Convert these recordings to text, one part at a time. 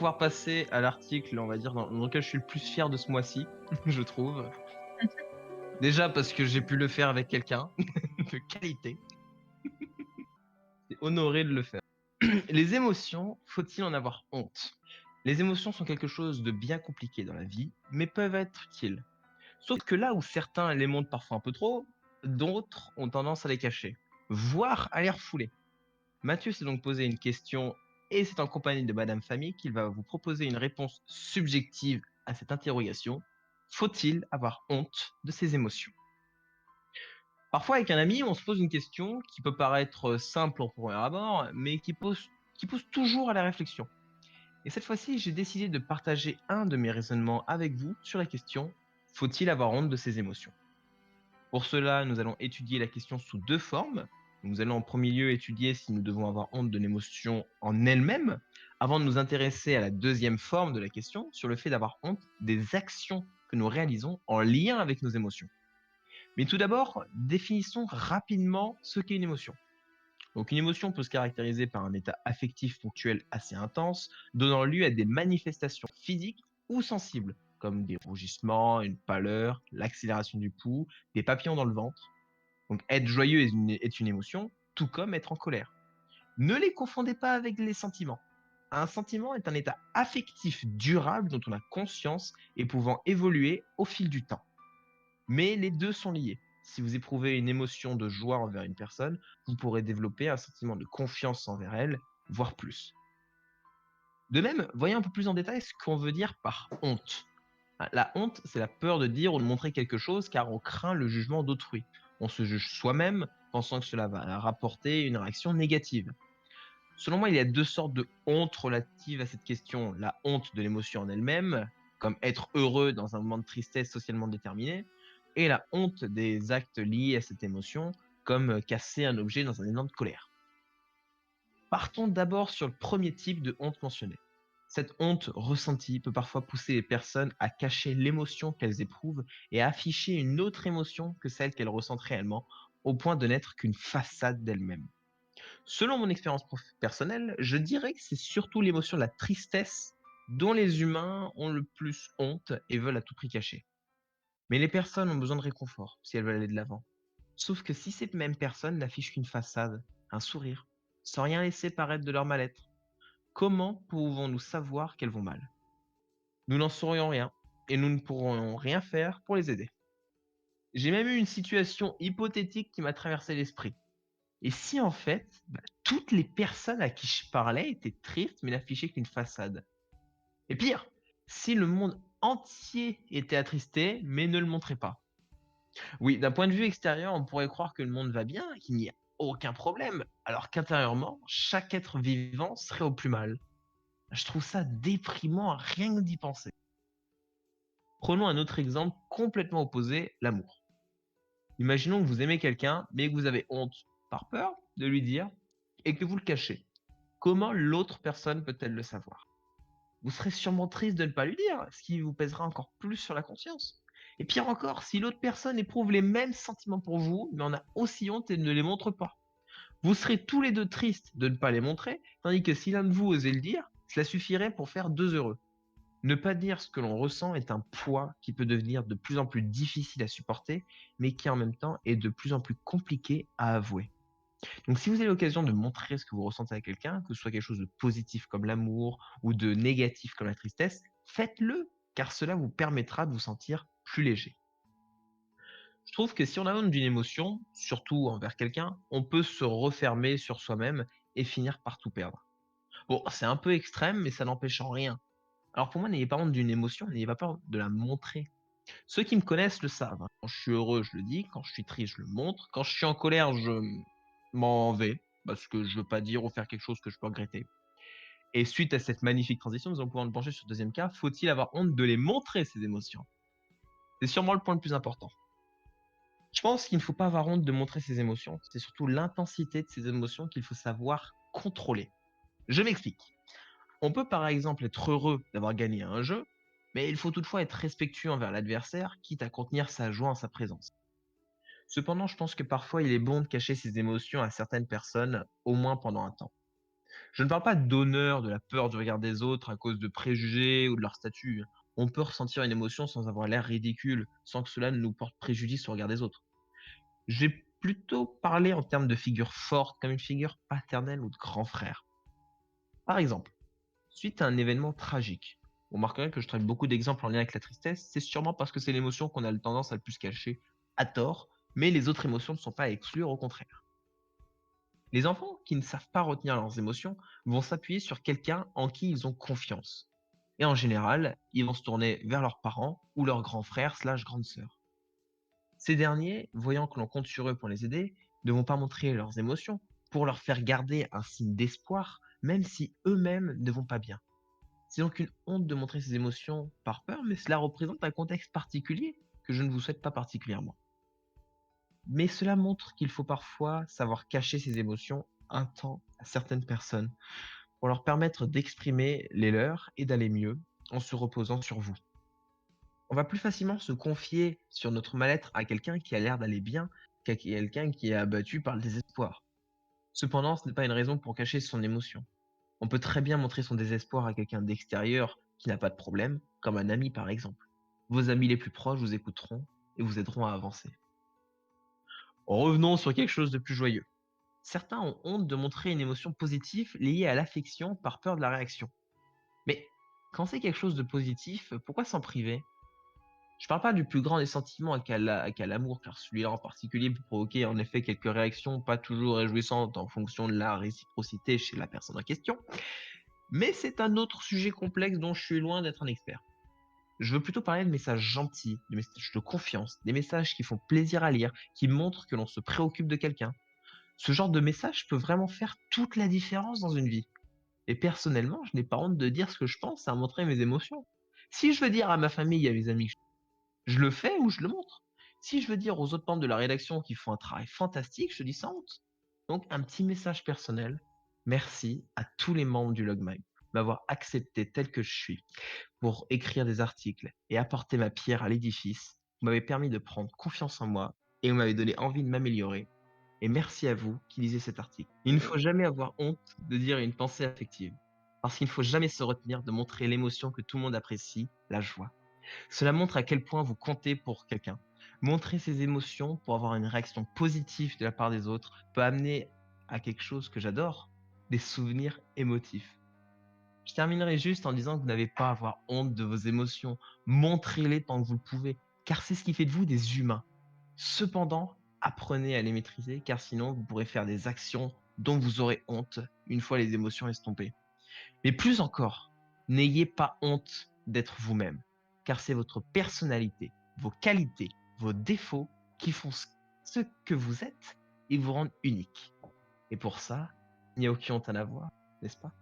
pouvoir passer à l'article, on va dire, dans lequel je suis le plus fier de ce mois-ci, je trouve. Déjà parce que j'ai pu le faire avec quelqu'un de qualité. C'est honoré de le faire. Les émotions, faut-il en avoir honte? Les émotions sont quelque chose de bien compliqué dans la vie, mais peuvent être utiles. Sauf que là où certains les montrent parfois un peu trop, d'autres ont tendance à les cacher, voire à les refouler. Mathieu s'est donc posé une question et c'est en compagnie de Madame Famille qu'il va vous proposer une réponse subjective à cette interrogation. Faut-il avoir honte de ses émotions? Parfois, avec un ami, on se pose une question qui peut paraître simple en premier abord, mais qui pousse toujours à la réflexion. Et cette fois-ci, j'ai décidé de partager un de mes raisonnements avec vous sur la question: faut-il avoir honte de ses émotions? Pour cela, nous allons étudier la question sous deux formes. Nous allons en premier lieu étudier si nous devons avoir honte de l'émotion en elle-même, avant de nous intéresser à la deuxième forme de la question, sur le fait d'avoir honte des actions que nous réalisons en lien avec nos émotions. Mais tout d'abord, définissons rapidement ce qu'est une émotion. Donc une émotion peut se caractériser par un état affectif ponctuel assez intense, donnant lieu à des manifestations physiques ou sensibles, comme des rougissements, une pâleur, l'accélération du pouls, des papillons dans le ventre. Donc être joyeux est une émotion, tout comme être en colère. Ne les confondez pas avec les sentiments. Un sentiment est un état affectif durable dont on a conscience et pouvant évoluer au fil du temps. Mais les deux sont liés. Si vous éprouvez une émotion de joie envers une personne, vous pourrez développer un sentiment de confiance envers elle, voire plus. De même, voyons un peu plus en détail ce qu'on veut dire par honte. La honte, c'est la peur de dire ou de montrer quelque chose car on craint le jugement d'autrui. On se juge soi-même, pensant que cela va rapporter une réaction négative. Selon moi, il y a deux sortes de honte relatives à cette question. La honte de l'émotion en elle-même, comme être heureux dans un moment de tristesse socialement déterminé, et la honte des actes liés à cette émotion, comme casser un objet dans un élan de colère. Partons d'abord sur le premier type de honte mentionnée. Cette honte ressentie peut parfois pousser les personnes à cacher l'émotion qu'elles éprouvent et à afficher une autre émotion que celle qu'elles ressentent réellement, au point de n'être qu'une façade d'elles-mêmes. Selon mon expérience personnelle, je dirais que c'est surtout l'émotion de la tristesse dont les humains ont le plus honte et veulent à tout prix cacher. Mais les personnes ont besoin de réconfort si elles veulent aller de l'avant. Sauf que si ces mêmes personnes n'affichent qu'une façade, un sourire, sans rien laisser paraître de leur mal-être, comment pouvons-nous savoir qu'elles vont mal? Nous n'en saurions rien et nous ne pourrons rien faire pour les aider. J'ai même eu une situation hypothétique qui m'a traversé l'esprit. Et si en fait, toutes les personnes à qui je parlais étaient tristes mais n'affichaient qu'une façade? Et pire, si le monde entier était attristé mais ne le montrait pas? Oui, d'un point de vue extérieur, on pourrait croire que le monde va bien, qu'il n'y a aucun problème, alors qu'intérieurement, chaque être vivant serait au plus mal. Je trouve ça déprimant à rien que d'y penser. Prenons un autre exemple complètement opposé, l'amour. Imaginons que vous aimez quelqu'un, mais que vous avez honte, par peur de lui dire, et que vous le cachez. Comment l'autre personne peut-elle le savoir? Vous serez sûrement triste de ne pas lui dire, ce qui vous pèsera encore plus sur la conscience. Et pire encore, si l'autre personne éprouve les mêmes sentiments pour vous, mais en a aussi honte et ne les montre pas. Vous serez tous les deux tristes de ne pas les montrer, tandis que si l'un de vous osait le dire, cela suffirait pour faire deux heureux. Ne pas dire ce que l'on ressent est un poids qui peut devenir de plus en plus difficile à supporter, mais qui en même temps est de plus en plus compliqué à avouer. Donc si vous avez l'occasion de montrer ce que vous ressentez à quelqu'un, que ce soit quelque chose de positif comme l'amour ou de négatif comme la tristesse, faites-le, car cela vous permettra de vous sentir plus léger. Je trouve que si on a honte d'une émotion, surtout envers quelqu'un, on peut se refermer sur soi-même et finir par tout perdre. Bon, c'est un peu extrême, mais ça n'empêche en rien. Alors pour moi, n'ayez pas honte d'une émotion, n'ayez pas peur de la montrer. Ceux qui me connaissent le savent, hein. Quand je suis heureux, je le dis. Quand je suis triste, je le montre. Quand je suis en colère, m'en vais. Parce que je veux pas dire ou faire quelque chose que je peux regretter. Et suite à cette magnifique transition, nous allons pouvoir nous pencher sur le deuxième cas. Faut-il avoir honte de les montrer, ces émotions? C'est sûrement le point le plus important. Je pense qu'il ne faut pas avoir honte de montrer ses émotions. C'est surtout l'intensité de ces émotions qu'il faut savoir contrôler. Je m'explique. On peut par exemple être heureux d'avoir gagné un jeu, mais il faut toutefois être respectueux envers l'adversaire, quitte à contenir sa joie en sa présence. Cependant, je pense que parfois il est bon de cacher ses émotions à certaines personnes, au moins pendant un temps. Je ne parle pas d'honneur, de la peur du regard des autres à cause de préjugés ou de leur statut. On peut ressentir une émotion sans avoir l'air ridicule, sans que cela nous porte préjudice au regard des autres. J'ai plutôt parlé en termes de figure forte, comme une figure paternelle ou de grand frère. Par exemple, suite à un événement tragique, vous remarquerez que je traite beaucoup d'exemples en lien avec la tristesse, c'est sûrement parce que c'est l'émotion qu'on a le tendance à le plus cacher, à tort, mais les autres émotions ne sont pas à exclure, au contraire. Les enfants qui ne savent pas retenir leurs émotions vont s'appuyer sur quelqu'un en qui ils ont confiance. Et en général, ils vont se tourner vers leurs parents ou leurs grands frères slash grandes sœurs. Ces derniers, voyant que l'on compte sur eux pour les aider, ne vont pas montrer leurs émotions pour leur faire garder un signe d'espoir, même si eux-mêmes ne vont pas bien. C'est donc une honte de montrer ses émotions par peur, mais cela représente un contexte particulier que je ne vous souhaite pas particulièrement. Mais cela montre qu'il faut parfois savoir cacher ses émotions un temps à certaines personnes pour leur permettre d'exprimer les leurs et d'aller mieux en se reposant sur vous. On va plus facilement se confier sur notre mal-être à quelqu'un qui a l'air d'aller bien qu'à quelqu'un qui est abattu par le désespoir. Cependant, ce n'est pas une raison pour cacher son émotion. On peut très bien montrer son désespoir à quelqu'un d'extérieur qui n'a pas de problème, comme un ami par exemple. Vos amis les plus proches vous écouteront et vous aideront à avancer. Revenons sur quelque chose de plus joyeux. Certains ont honte de montrer une émotion positive liée à l'affection par peur de la réaction. Mais quand c'est quelque chose de positif, pourquoi s'en priver? Je parle pas du plus grand des sentiments qu'à l'amour, car celui-là en particulier peut provoquer en effet quelques réactions pas toujours réjouissantes en fonction de la réciprocité chez la personne en question. Mais c'est un autre sujet complexe dont je suis loin d'être un expert. Je veux plutôt parler de messages gentils, de messages de confiance, des messages qui font plaisir à lire, qui montrent que l'on se préoccupe de quelqu'un. Ce genre de message peut vraiment faire toute la différence dans une vie. Et personnellement, je n'ai pas honte de dire ce que je pense et à montrer mes émotions. Si je veux dire à ma famille et à mes amis, je le fais ou je le montre. Si je veux dire aux autres membres de la rédaction qui font un travail fantastique, je dis sans honte. Donc, un petit message personnel. Merci à tous les membres du Logmine de m'avoir accepté tel que je suis pour écrire des articles et apporter ma pierre à l'édifice. Vous m'avez permis de prendre confiance en moi et vous m'avez donné envie de m'améliorer. Et merci à vous qui lisez cet article. Il ne faut jamais avoir honte de dire une pensée affective, parce qu'il ne faut jamais se retenir de montrer l'émotion que tout le monde apprécie, la joie. Cela montre à quel point vous comptez pour quelqu'un. Montrer ses émotions pour avoir une réaction positive de la part des autres peut amener à quelque chose que j'adore, des souvenirs émotifs. Je terminerai juste en disant que vous n'avez pas à avoir honte de vos émotions. Montrez-les tant que vous le pouvez, car c'est ce qui fait de vous des humains. Cependant, apprenez à les maîtriser, car sinon vous pourrez faire des actions dont vous aurez honte une fois les émotions estompées. Mais plus encore, n'ayez pas honte d'être vous-même, car c'est votre personnalité, vos qualités, vos défauts qui font ce que vous êtes et vous rendent unique. Et pour ça, il n'y a aucune honte à avoir, n'est-ce pas?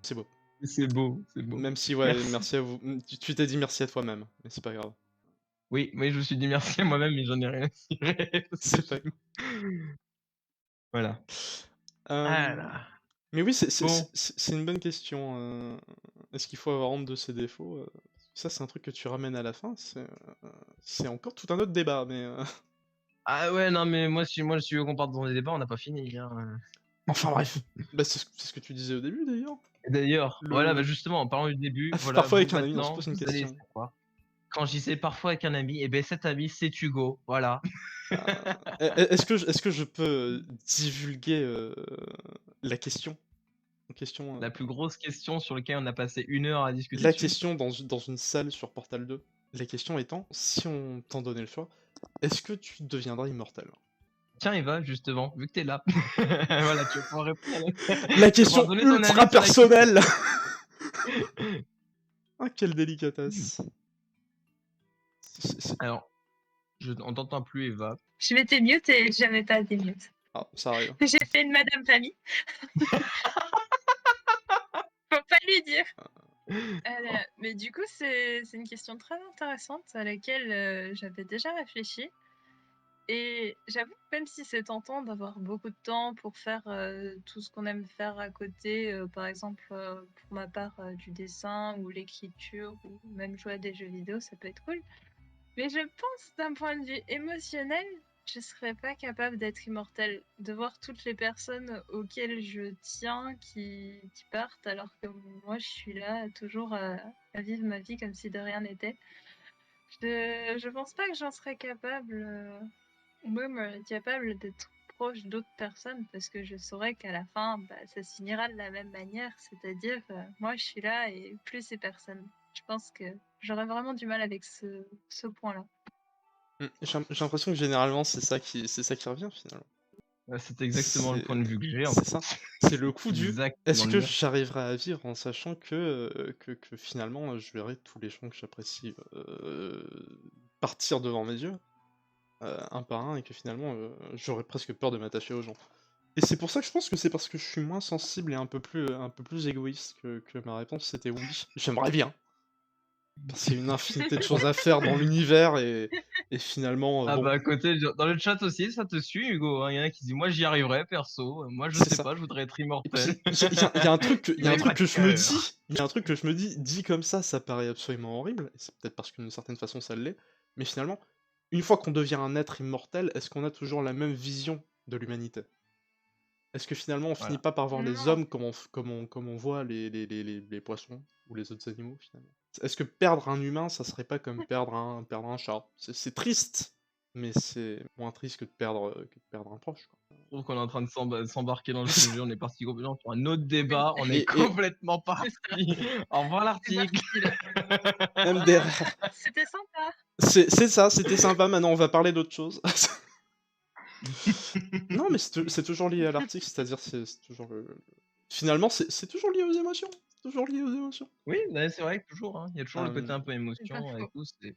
C'est beau. C'est beau, c'est beau. Même si, ouais, Merci. merci à vous. Tu t'es dit merci à toi-même, mais c'est pas grave. Oui, oui, je me suis dit merci à moi-même, mais j'en ai rien à cirer parce que C'est pas. voilà. Ah Euh, là. Mais oui, Bon, c'est une bonne question. Est-ce qu'il faut avoir honte de ses défauts? Ça, c'est un truc que tu ramènes à la fin. C'est encore tout un autre débat, mais. ah ouais, non, mais moi, si tu veux qu'on parte dans des débats, on n'a pas fini, hein. Enfin bref. Bah, c'est ce que tu disais au début d'ailleurs. Et d'ailleurs, voilà, bah Le... justement, en parlant du début, voilà, Parfois vous avec un ami, on se maintenant, pose une vous allez question. savoir. Quand je disais parfois avec un ami, et ben cet ami, c'est Hugo, voilà. Est-ce que je peux divulguer la question? Une question, La plus grosse question sur laquelle on a passé 1 heure à discuter la dessus. question dans une salle sur Portal 2. La question étant, si on t'en donnait le choix, est-ce que tu deviendras immortel? Tiens, Eva, justement, vu que t'es là, voilà, tu vas pouvoir répondre La tu vas pouvoir question donner ton ultra avis sur la question. personnelle! Ah, quelle délicatesse. Alors, on t'entend plus, Eva. Je m'étais mute et j'avais pas des mute. Ah, ça arrive. J'ai fait une Madame Famille. Faut pas lui dire. Mais du coup, c'est une question très intéressante à laquelle j'avais déjà réfléchi. Et j'avoue que même si c'est tentant d'avoir beaucoup de temps pour faire tout ce qu'on aime faire à côté, par exemple pour ma part du dessin ou l'écriture ou même jouer à des jeux vidéo, ça peut être cool. Mais je pense d'un point de vue émotionnel, je serais pas capable d'être immortelle, de voir toutes les personnes auxquelles je tiens qui partent, alors que moi je suis là toujours à vivre ma vie comme si de rien n'était. Je pense pas que j'en serais capable, ou même capable d'être proche d'autres personnes, parce que je saurais qu'à la fin, bah, ça se finira de la même manière, c'est-à-dire moi je suis là et plus ces personnes. Je pense que j'aurais vraiment du mal avec ce point-là. J'ai l'impression que généralement c'est ça qui revient finalement. C'est exactement le C'est point de vue que j'ai en c'est fait. ça. C'est le coup du Exactement est-ce le que mien. j'arriverai à vivre en sachant que finalement je verrai tous les gens que j'apprécie partir devant mes yeux, un par un, et que finalement j'aurais presque peur de m'attacher aux gens. Et c'est pour ça que je pense que c'est parce que je suis moins sensible et un peu plus égoïste que ma réponse c'était oui, j'aimerais bien. Parce qu'il y a une infinité de choses à faire dans l'univers et finalement, Ah bon, bah à côté, dans le chat aussi, ça te suit Hugo, hein. Il y en a qui disent moi j'y arriverai perso, moi je c'est sais ça. pas, je voudrais être Et puis immortel. il y a un truc que Mais pas de cœur. il y a un truc que je me dis, dit comme ça paraît absolument horrible, et c'est peut-être parce que d'une certaine façon ça l'est, mais finalement, une fois qu'on devient un être immortel, est-ce qu'on a toujours la même vision de l'humanité? Est-ce que finalement on finit Voilà. pas par voir les Non. hommes comme on voit les poissons ou les autres animaux finalement? Est-ce que perdre un humain, ça serait pas comme perdre un chat? C'est triste, mais c'est moins triste que de perdre un proche, quoi. Je trouve qu'on est en train de s'embarquer dans le sujet, on est parti complètement sur un autre débat, on est Et complètement C'est ça, parti. Au revoir c'est l'article. parti là. MDR. C'était sympa. C'est ça, c'était sympa, maintenant on va parler d'autre chose. Non, mais c'est toujours lié à l'article, c'est-à-dire c'est toujours finalement c'est toujours lié aux émotions, c'est toujours lié aux émotions. Oui, bah, c'est vrai que toujours, hein, il y a toujours le côté Hem, un peu C'est pas émotion et faux. tout,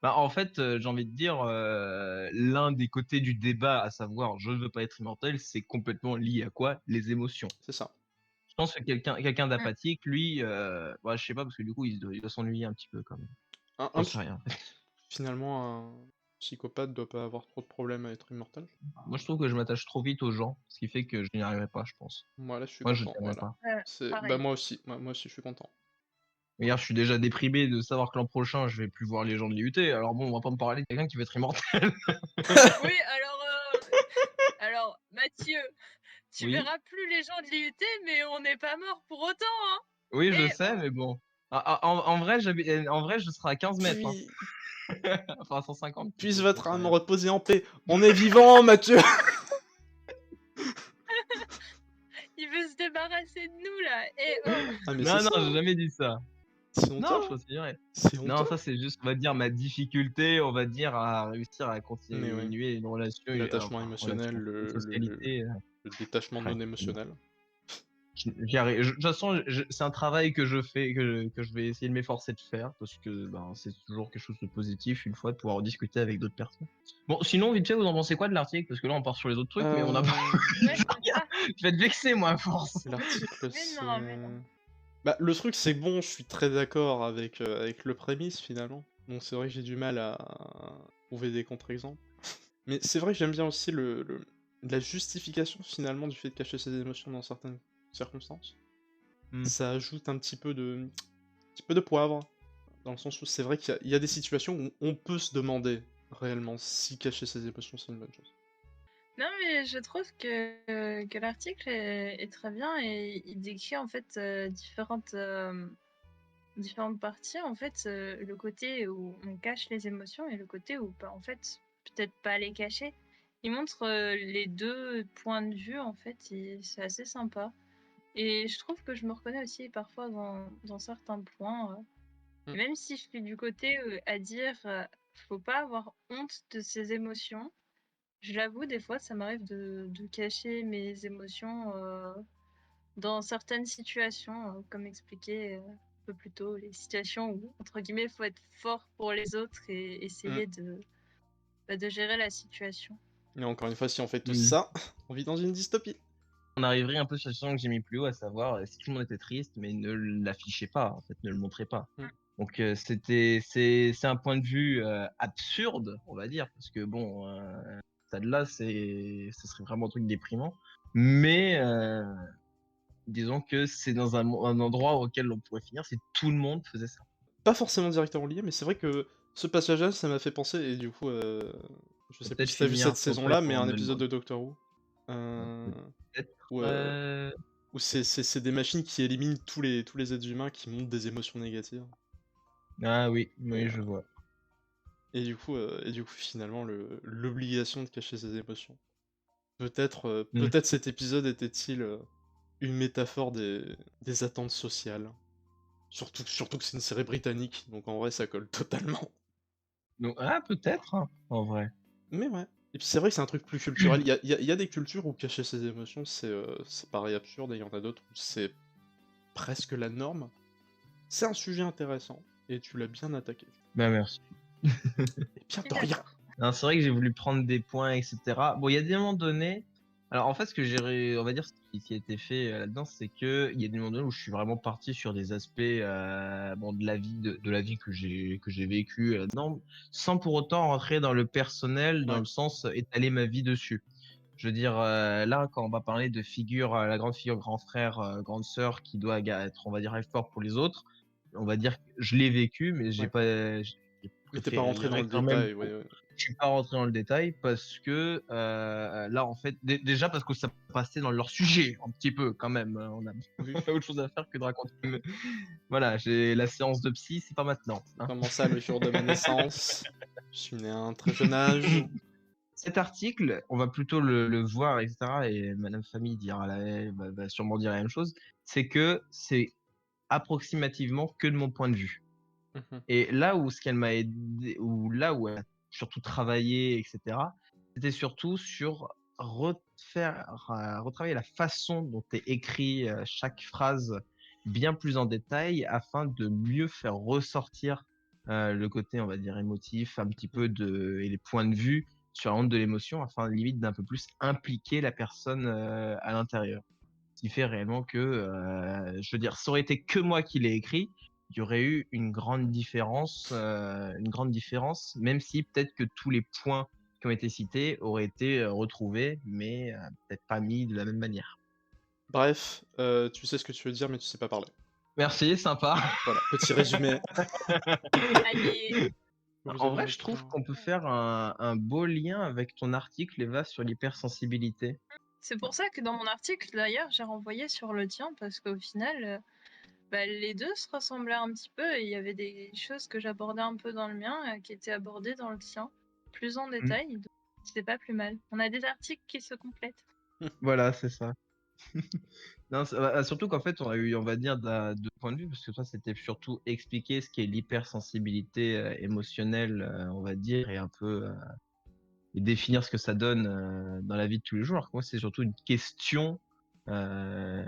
bah, en fait, j'ai envie de dire, l'un des côtés du débat, à savoir: «Je ne veux pas être immortel», c'est complètement lié à quoi? Les émotions. c'est ça. Je pense que quelqu'un Mm. d'apathique, lui, bah, je sais pas parce que du coup il doit s'ennuyer un petit peu quand même. Un J'en sais psy rien. Finalement un psychopathe doit pas avoir trop de problèmes à être immortel. Moi je trouve que je m'attache trop vite aux gens, ce qui fait que je n'y arriverai pas, je pense. Moi là je suis Moi je content, tiendrai voilà. pas. Bah Pareil. moi aussi, moi aussi je suis content. D'ailleurs, je suis déjà déprimé de savoir que l'an prochain je vais plus voir les gens de l'IUT, alors bon, on va pas me parler de quelqu'un qui veut être immortel. Oui, alors Mathieu, tu Oui, verras plus les gens de l'IUT, mais on n'est pas mort pour autant, hein. oui, je Et sais, oh, mais bon. En vrai, je serai à 15 mètres, hein. Puis Enfin 150 puisse plutôt, j'en votre sais âme rien. reposer en paix. On est vivant, Mathieu! il veut se débarrasser de nous là. Et oh, Ah mais c'est Non, non, ça, j'ai jamais dit ça. c'est Non, honteux, je continuerai. c'est Non, honteux! ça c'est juste, on va dire, ma difficulté, on va dire, à réussir à Mais oui, continuer une relation, l'attachement enfin émotionnel, relation, une socialité, le détachement ouais, non émotionnel. j'y arrive. De toute façon, c'est un travail que je fais, que je vais essayer de m'efforcer de faire, parce que ben, c'est toujours quelque chose de positif, une fois, de pouvoir en discuter avec d'autres personnes. Bon, sinon, vite fait, vous en pensez quoi de l'article? Parce que là, on part sur les autres trucs, mais on a pas... ouais, c'est ça. Je vais être vexé, moi, à force. L'article Mais c'est non, mais non. bah, le truc c'est que bon, je suis très d'accord avec le prémisse finalement. Donc c'est vrai que j'ai du mal à trouver des contre-exemples. Mais c'est vrai que j'aime bien aussi la justification finalement du fait de cacher ses émotions dans certaines circonstances. Hmm. Ça ajoute un petit peu de poivre, dans le sens où c'est vrai qu'il y a des situations où on peut se demander réellement si cacher ses émotions c'est une bonne chose. Non, mais je trouve que l'article est très bien et il décrit en fait différentes parties. En fait, le côté où on cache les émotions et le côté où, bah, en fait, peut-être pas les cacher. Il montre les deux points de vue, en fait, et c'est assez sympa. Et je trouve que je me reconnais aussi parfois dans certains points. Mm. Et même si je suis du côté à dire faut pas avoir honte de ses émotions, je l'avoue, des fois, ça m'arrive de cacher mes émotions dans certaines situations, comme expliqué un peu plus tôt, les situations où, entre guillemets, il faut être fort pour les autres et Mm. essayer de gérer la situation. Et encore une fois, si on fait tout Hmm. ça, on vit dans une dystopie. On arriverait un peu sur la situation que j'ai mis plus haut, à savoir si tout le monde était triste, mais ne l'affichait pas, en fait, ne le montrait pas. Mm. Donc c'est un point de vue absurde, on va dire, parce que bon, ça de là, ce serait vraiment un truc déprimant. Mais disons que c'est dans un endroit auquel on pourrait finir si tout le monde faisait ça. Pas forcément directement lié, mais c'est vrai que ce passage-là, ça m'a fait penser, et du coup, Je sais plus peut-être si t'as vu finir cette son saison-là, truc mais en un me épisode demandant. de Doctor Who. Peut-être. Où, où c'est des machines qui éliminent tous les êtres humains qui montrent des émotions négatives. Ah oui, Et, oui, je vois. et du coup, finalement, l'obligation de cacher ses émotions. Peut-être cet épisode était-il une métaphore des attentes sociales. Surtout que c'est une série britannique, donc en vrai ça colle totalement. Donc, ah, peut-être, hein, en vrai. Mais ouais. Et puis c'est vrai que c'est un truc plus culturel. Il y a des cultures où cacher ses émotions c'est pareil absurde, et il y en a d'autres où c'est presque la norme. C'est un sujet intéressant, et tu l'as bien attaqué. Bah, merci. Et bien Je de suis rien. d'accord. Non, c'est vrai que j'ai voulu prendre des points, etc. Bon, il y a des moments donnés. Alors, en fait, ce que on va dire, ce qui a été fait là-dedans, c'est que il y a des moments donnés où je suis vraiment parti sur des aspects, bon, de la vie que j'ai vécu là-dedans, sans pour autant rentrer dans le personnel, dans Ouais. le sens étaler ma vie dessus. Je veux dire, là, quand on va parler de figure, la grande figure, grand frère, grande sœur, qui doit être, on va dire, fort pour les autres, on va dire que je l'ai vécu, mais Ouais. j'ai Mais t'es pas rentré dans préféré le quand même. détail, ouais. Je suis pas rentré dans le détail parce que là, en fait, déjà parce que ça passait dans leur sujet un petit peu quand même. On a Oui. autre chose à faire que de raconter. Voilà, j'ai la séance de psy, c'est pas maintenant, hein. Comment ça, le jour de ma naissance? Je suis né à un très jeune âge. Cet article, on va plutôt le voir, etc. Et Madame Famille va sûrement dire la même chose. C'est que c'est approximativement que de mon point de vue. Mhm. Et là où ce qu'elle m'a aidé, ou là où elle a surtout travaillé, etc., c'était surtout sur retravailler la façon dont est écrit chaque phrase bien plus en détail afin de mieux faire ressortir le côté, on va dire, émotif, un petit peu et les points de vue sur la honte de l'émotion afin limite d'un peu plus impliquer la personne à l'intérieur. Ce qui fait réellement que, je veux dire, ça aurait été que moi qui l'ai écrit, il y aurait eu une grande différence, même si peut-être que tous les points qui ont été cités auraient été retrouvés, mais peut-être pas mis de la même manière. Bref, tu sais ce que tu veux dire, mais tu sais pas parler. Merci, sympa. Voilà, petit résumé. Allez, Vous En avez vrai, le je trouve temps. qu'on peut faire un beau lien avec ton article, Eva, sur l'hypersensibilité. c'est pour ça que dans mon article, d'ailleurs, j'ai renvoyé sur le tien, parce qu'au final, bah, les deux se ressemblaient un petit peu, et il y avait des choses que j'abordais un peu dans le mien, qui étaient abordées dans le tien, plus en détail, donc c'est pas plus mal. On a des articles qui se complètent. Voilà, c'est ça. Non, surtout qu'en fait, on a eu, on va dire, deux points de vue, parce que toi, c'était surtout expliquer ce qu'est l'hypersensibilité émotionnelle, on va dire, et un peu et définir ce que ça donne dans la vie de tous les jours. Alors que moi, c'est surtout une question que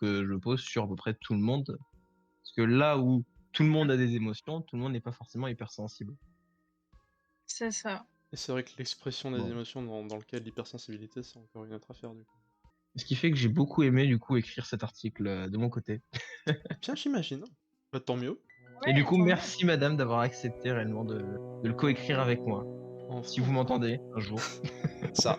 je pose sur à peu près tout le monde. Parce que là où tout le monde a des émotions, tout le monde n'est pas forcément hypersensible. C'est ça. Et c'est vrai que l'expression des Bon. émotions dans le cas de l'hypersensibilité, c'est encore une autre affaire, du coup. Ce qui fait que j'ai beaucoup aimé, du coup, écrire cet article de mon côté. Bien, j'imagine. Bah, tant mieux. Et du Ouais, coup, tant mieux. merci madame d'avoir accepté réellement de le coécrire avec moi. Si Enfin, vous m'entendez un jour. ça.